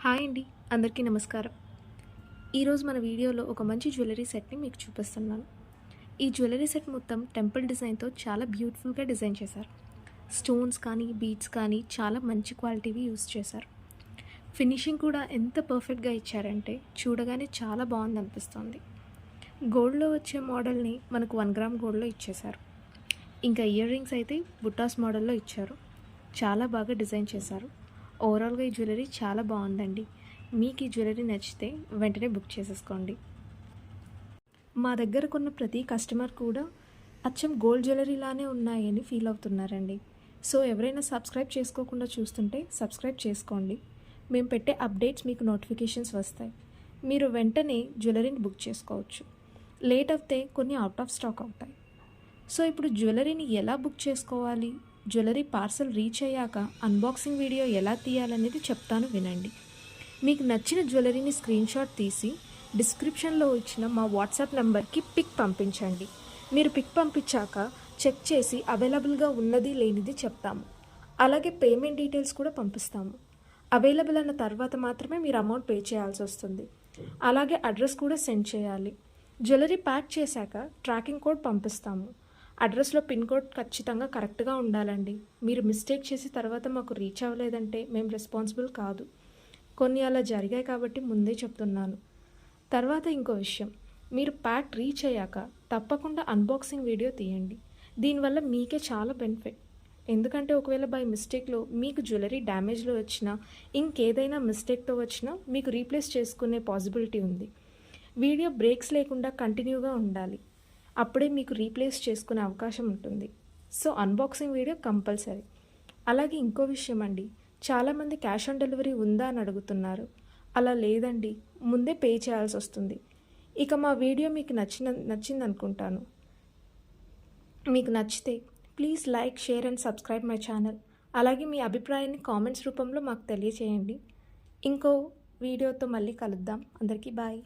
Hi అండి, అందరికీ నమస్కారం. ఈరోజు మన వీడియోలో ఒక మంచి జ్యువెలరీ సెట్ని మీకు చూపిస్తున్నాను. ఈ జ్యువెలరీ సెట్ మొత్తం టెంపుల్ డిజైన్తో చాలా బ్యూటిఫుల్గా డిజైన్ చేశారు. స్టోన్స్ కానీ బీడ్స్ కానీ చాలా మంచి క్వాలిటీవి యూస్ చేశారు. ఫినిషింగ్ కూడా ఎంత పర్ఫెక్ట్గా ఇచ్చారంటే చూడగానే చాలా బాగుంది అనిపిస్తుంది. గోల్డ్లో వచ్చే మోడల్ని మనకు 1 గ్రామ్ గోల్డ్లో ఇచ్చేశారు. ఇంకా ఇయర్ రింగ్స్ అయితే బుట్టాస్ మోడల్లో ఇచ్చారు. చాలా బాగా డిజైన్ చేశారు. ఓవరాల్గా ఈ జ్యువెలరీ చాలా బాగుందండి. మీకు ఈ జ్యువెలరీ నచ్చితే వెంటనే బుక్ చేసేసుకోండి. మా దగ్గర కొన్న ప్రతి కస్టమర్ కూడా అచ్చం గోల్డ్ జ్యువెలరీలానే ఉన్నాయని ఫీల్ అవుతున్నారండి. సో ఎవరైనా సబ్స్క్రైబ్ చేసుకోకుండా చూస్తుంటే సబ్స్క్రైబ్ చేసుకోండి. మేము పెట్టే అప్డేట్స్ మీకు నోటిఫికేషన్స్ వస్తాయి. మీరు వెంటనే జ్యువెలరీని బుక్ చేసుకోవచ్చు. లేట్ అవుతే కొన్ని అవుట్ ఆఫ్ స్టాక్ అవుతాయి. సో ఇప్పుడు జ్యువెలరీని ఎలా బుక్ చేసుకోవాలి, జ్యువెలరీ పార్సల్ రీచ్ అయ్యాక అన్బాక్సింగ్ వీడియో ఎలా తీయాలనేది చెప్తాను, వినండి. మీకు నచ్చిన జ్యువెలరీని స్క్రీన్షాట్ తీసి డిస్క్రిప్షన్లో ఇచ్చిన మా వాట్సాప్ నెంబర్కి పిక్ పంపించండి. మీరు పిక్ పంపించాక చెక్ చేసి అవైలబుల్గా ఉన్నది లేనిది చెప్తాము. అలాగే పేమెంట్ డీటెయిల్స్ కూడా పంపిస్తాము. అవైలబుల్ అన్న తర్వాత మాత్రమే మీరు అమౌంట్ పే చేయాల్సి వస్తుంది. అలాగే అడ్రస్ కూడా సెండ్ చేయాలి. జ్యువెలరీ ప్యాక్ చేశాక ట్రాకింగ్ కోడ్ పంపిస్తాము. అడ్రస్లో పిన్ కోడ్ ఖచ్చితంగా కరెక్ట్గా ఉండాలండి. మీరు మిస్టేక్ చేసి తర్వాత మాకు రీచ్ అవ్వలేదంటే మేము రెస్పాన్సిబుల్ కాదు. కొన్ని అలా జరిగాయి కాబట్టి ముందే చెప్తున్నాను. తర్వాత ఇంకో విషయం, మీరు ప్యాక్ రీచ్ అయ్యాక తప్పకుండా అన్బాక్సింగ్ వీడియో తీయండి. దీనివల్ల మీకే చాలా బెనిఫిట్. ఎందుకంటే ఒకవేళ బై మిస్టేక్లో మీకు జ్యువెలరీ డ్యామేజ్లో వచ్చినా, ఇంకేదైనా మిస్టేక్తో వచ్చినా మీకు రీప్లేస్ చేసుకునే పాసిబిలిటీ ఉంది. వీడియో బ్రేక్స్ లేకుండా కంటిన్యూగా ఉండాలి. అప్పుడే మీకు రీప్లేస్ చేసుకునే అవకాశం ఉంటుంది. So unboxing video compulsory. అలాగే ఇంకో విషయం అండి, చాలామంది క్యాష్ ఆన్ డెలివరీ ఉందా అని అడుగుతున్నారు. అలా లేదండి, ముందే పే చేయాల్సి వస్తుంది. ఇక మా వీడియో మీకు నచ్చింది అనుకుంటాను. మీకు నచ్చితే please like, share and subscribe my channel. అలాగే మీ అభిప్రాయాన్ని కామెంట్స్ రూపంలో మాకు తెలియచేయండి. ఇంకో వీడియోతో మళ్ళీ కలుద్దాం. అందరికీ బాయ్.